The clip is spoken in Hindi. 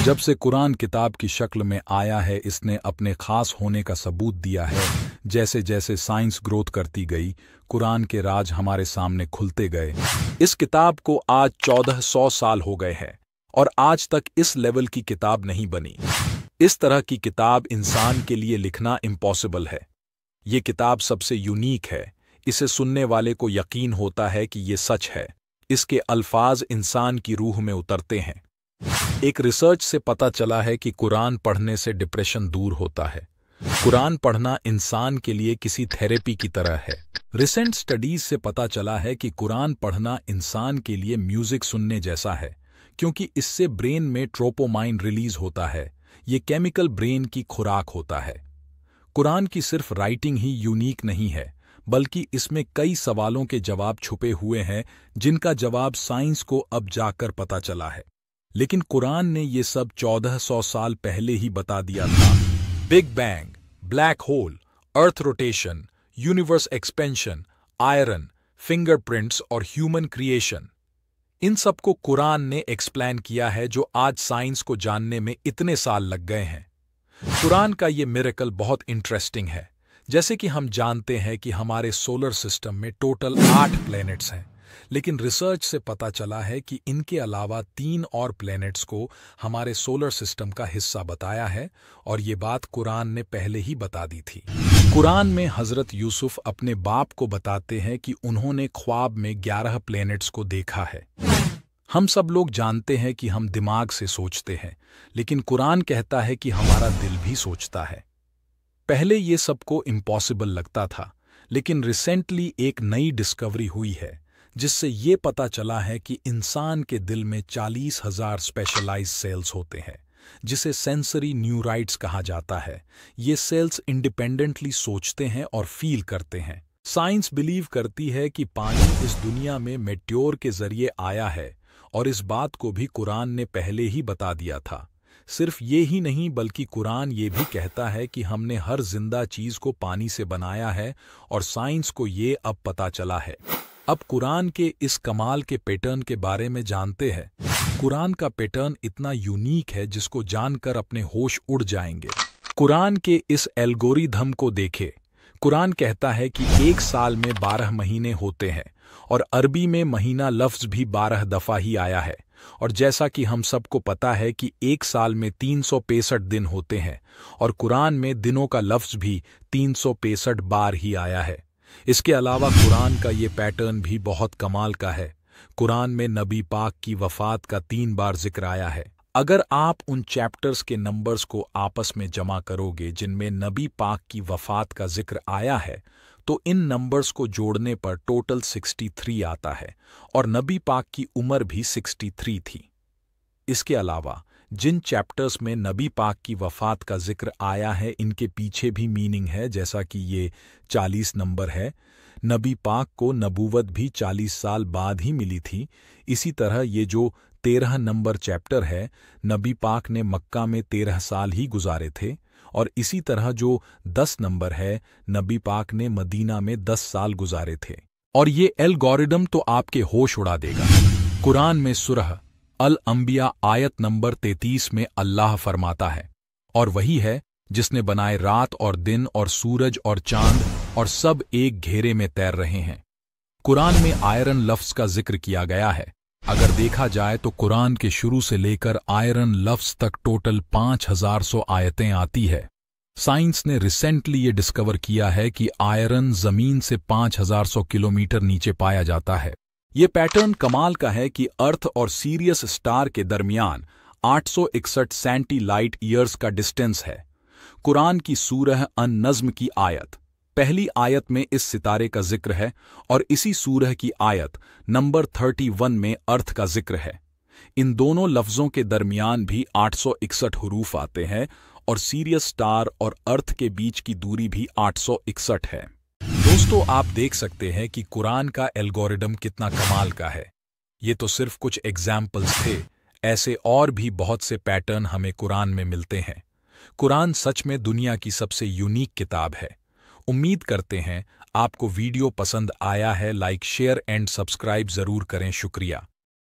जब से कुरान किताब की शक्ल में आया है, इसने अपने खास होने का सबूत दिया है। जैसे जैसे साइंस ग्रोथ करती गई, कुरान के राज हमारे सामने खुलते गए। इस किताब को आज 1400 साल हो गए हैं और आज तक इस लेवल की किताब नहीं बनी। इस तरह की किताब इंसान के लिए लिखना इम्पॉसिबल है। ये किताब सबसे यूनिक है। इसे सुनने वाले को यकीन होता है कि ये सच है। इसके अल्फाज इंसान की रूह में उतरते हैं। एक रिसर्च से पता चला है कि कुरान पढ़ने से डिप्रेशन दूर होता है। कुरान पढ़ना इंसान के लिए किसी थेरेपी की तरह है। रिसेंट स्टडीज से पता चला है कि कुरान पढ़ना इंसान के लिए म्यूजिक सुनने जैसा है, क्योंकि इससे ब्रेन में ट्रोपोमाइन रिलीज होता है। ये केमिकल ब्रेन की खुराक होता है। कुरान की सिर्फ राइटिंग ही यूनिक नहीं है, बल्कि इसमें कई सवालों के जवाब छुपे हुए हैं, जिनका जवाब साइंस को अब जाकर पता चला है। लेकिन कुरान ने ये सब 1400 साल पहले ही बता दिया था। Big bang, black hole, earth rotation, universe expansion, iron, fingerprints और ह्यूमन क्रिएशन, इन सबको कुरान ने एक्सप्लेन किया है, जो आज साइंस को जानने में इतने साल लग गए हैं। कुरान का ये मिरेकल बहुत इंटरेस्टिंग है। जैसे कि हम जानते हैं कि हमारे सोलर सिस्टम में टोटल 8 प्लैनेट्स हैं, लेकिन रिसर्च से पता चला है कि इनके अलावा 3 और प्लैनेट्स को हमारे सोलर सिस्टम का हिस्सा बताया है, और ये बात कुरान ने पहले ही बता दी थी। कुरान में हजरत यूसुफ अपने बाप को बताते हैं कि उन्होंने ख्वाब में 11 प्लैनेट्स को देखा है। हम सब लोग जानते हैं कि हम दिमाग से सोचते हैं, लेकिन कुरान कहता है कि हमारा दिल भी सोचता है। पहले ये सबको इम्पॉसिबल लगता था, लेकिन रिसेंटली एक नई डिस्कवरी हुई है, जिससे ये पता चला है कि इंसान के दिल में 40,000 स्पेशलाइज्ड सेल्स होते हैं, जिसे सेंसरी न्यूराइट्स कहा जाता है। ये सेल्स इंडिपेंडेंटली सोचते हैं और फील करते हैं। साइंस बिलीव करती है कि पानी इस दुनिया में मेट्योर के जरिए आया है, और इस बात को भी कुरान ने पहले ही बता दिया था। सिर्फ ये ही नहीं, बल्कि कुरान ये भी कहता है कि हमने हर जिंदा चीज को पानी से बनाया है, और साइंस को ये अब पता चला है। अब कुरान के इस कमाल के पैटर्न के बारे में जानते हैं। कुरान का पैटर्न इतना यूनिक है, जिसको जानकर अपने होश उड़ जाएंगे। कुरान के इस एल्गोरिथम को देखे। कुरान कहता है कि एक साल में 12 महीने होते हैं, और अरबी में महीना लफ्ज भी 12 दफा ही आया है। और जैसा कि हम सबको पता है कि एक साल में 365 दिन होते हैं, और कुरान में दिनों का लफ्ज भी 365 बार ही आया है। इसके अलावा कुरान का ये पैटर्न भी बहुत कमाल का है। कुरान में नबी पाक की वफात का 3 बार जिक्र आया है। अगर आप उन चैप्टर्स के नंबर्स को आपस में जमा करोगे जिनमें नबी पाक की वफात का जिक्र आया है, तो इन नंबर्स को जोड़ने पर टोटल 63 आता है, और नबी पाक की उम्र भी 63 थी। इसके अलावा जिन चैप्टर्स में नबी पाक की वफात का जिक्र आया है, इनके पीछे भी मीनिंग है। जैसा कि ये 40 नंबर है, नबी पाक को नबूवत भी 40 साल बाद ही मिली थी। इसी तरह ये जो 13 नंबर चैप्टर है, नबी पाक ने मक्का में 13 साल ही गुजारे थे। और इसी तरह जो 10 नंबर है, नबी पाक ने मदीना में 10 साल गुजारे थे। और ये एल्गोरिदम तो आपके होश उड़ा देगा। कुरान में सूरह अल अंबिया आयत नंबर 33 में अल्लाह फरमाता है, और वही है जिसने बनाए रात और दिन और सूरज और चांद, और सब एक घेरे में तैर रहे हैं। कुरान में आयरन लफ्ज का जिक्र किया गया है। अगर देखा जाए तो कुरान के शुरू से लेकर आयरन लफ्ज तक टोटल 5100 आयतें आती है। साइंस ने रिसेंटली ये डिस्कवर किया है कि आयरन जमीन से 5100 किलोमीटर नीचे पाया जाता है। ये पैटर्न कमाल का है कि अर्थ और सीरियस स्टार के दरमियान 861 सेंटी लाइट ईयर्स का डिस्टेंस है। कुरान की सूरह अन-नज्म की आयत पहली आयत में इस सितारे का जिक्र है, और इसी सूरह की आयत नंबर 31 में अर्थ का जिक्र है। इन दोनों लफ्जों के दरमियान भी 861 हुरूफ आते हैं, और सीरियस स्टार और अर्थ के बीच की दूरी भी 861 है। दोस्तों, आप देख सकते हैं कि कुरान का एल्गोरिदम कितना कमाल का है। ये तो सिर्फ कुछ एग्जाम्पल्स थे। ऐसे और भी बहुत से पैटर्न हमें कुरान में मिलते हैं। कुरान सच में दुनिया की सबसे यूनिक किताब है। उम्मीद करते हैं आपको वीडियो पसंद आया है। लाइक, शेयर एंड सब्सक्राइब जरूर करें। शुक्रिया।